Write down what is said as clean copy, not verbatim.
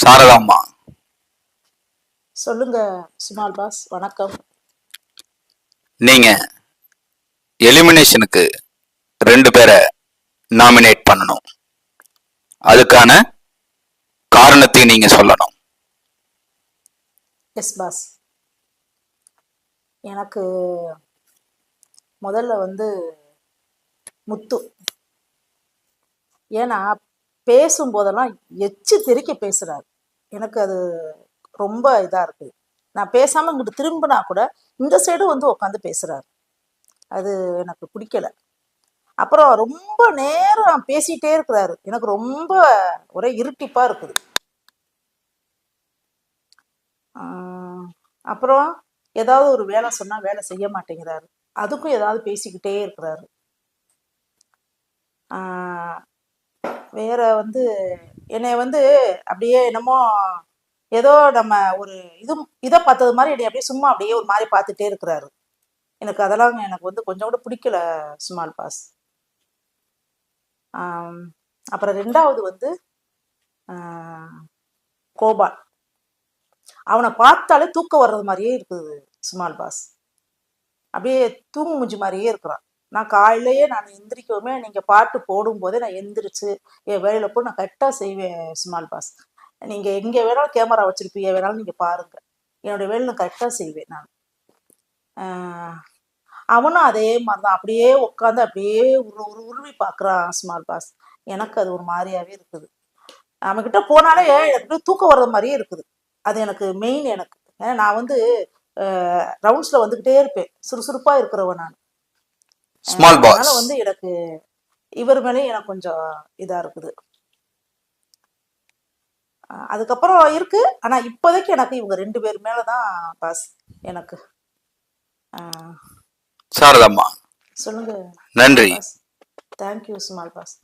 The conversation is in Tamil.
சாரதாம்மா. சொல்லுங்க சுமால் பாஸ், வணக்கம். நீங்க எலிமினேஷனுக்கு 2 பேரை நாமினேட் பண்ணணும். அதுக்கான காரணத்தை நீங்க சொல்லணும். Yes boss. எனக்கு முதல்ல முத்து. ஏன்னா பேசும்போதெல்லாம் எச்சு தெறிக்க பேசுறாரு. எனக்கு அது ரொம்ப இதா இருக்கு. நான் பேசாம இங்கிட்டு திரும்பினா கூட இந்த சைடு உட்காந்து பேசுறாரு. அது எனக்கு பிடிக்கல. அப்புறம் ரொம்ப நேரம் பேசிட்டே இருக்கிறாரு. எனக்கு ரொம்ப ஒரே இருட்டிப்பா இருக்குது. அப்புறம் ஏதாவது ஒரு வேலை சொன்னா வேலை செய்ய மாட்டேங்கிறாரு. அதுக்கும் ஏதாவது பேசிக்கிட்டே இருக்கிறாரு. வேற என்னை அப்படியே என்னமோ ஏதோ நம்ம ஒரு இதை பார்த்தது மாதிரி என்னை அப்படியே சும்மா அப்படியே ஒரு மாதிரி பார்த்துட்டே இருக்கிறாரு. எனக்கு அதெல்லாம் எனக்கு கொஞ்சம் கூட பிடிக்கல சுமால் பாஸ். அப்புறம் 2வது கோபால். அவனை பார்த்தாலே தூக்கம் வர்றது மாதிரியே இருக்குது சுமால் பாஸ். அப்படியே தூங்கு மூஞ்சி மாதிரியே இருக்கிறான். நான் காலையிலேயே நான் எந்திரிக்கவுமே நீங்கள் பாட்டு போடும்போதே நான் எந்திரிச்சு என் வேலையில போய் நான் கரெக்டாக செய்வேன் சுமால் பாஸ். நீங்கள் எங்கே வேணாலும் கேமரா வச்சிருப்பீங்க, வேணாலும் நீங்கள் பாருங்க, என்னுடைய வேலை நான் கரெக்டாக செய்வேன் நான். அவனும் அதே மாதிரி தான் அப்படியே உட்காந்து அப்படியே உருவி பார்க்குறான் சுமால் பாஸ். எனக்கு அது ஒரு மாதிரியாவே இருக்குது. அவன்கிட்ட போனாலே எனக்கு தூக்கம் வர்றது மாதிரியே இருக்குது. அது எனக்கு மெயின். எனக்கு ஏன்னா நான் ரவுண்ட்ஸ்ல வந்துகிட்டே இருப்பேன், சுறுசுறுப்பா இருக்கிறவன் நான். அதனால எனக்கு இவர் மேலேயும் எனக்கு கொஞ்சம் இதா இருக்குது. அதுக்கப்புறம் இருக்கு. ஆனா இப்போதைக்கு எனக்கு இவங்க 2 பேர் மேலதான் பாஸ் எனக்கு. சாரதாம்மா, சொல்லுங்க. நன்றி. Thank you small pass.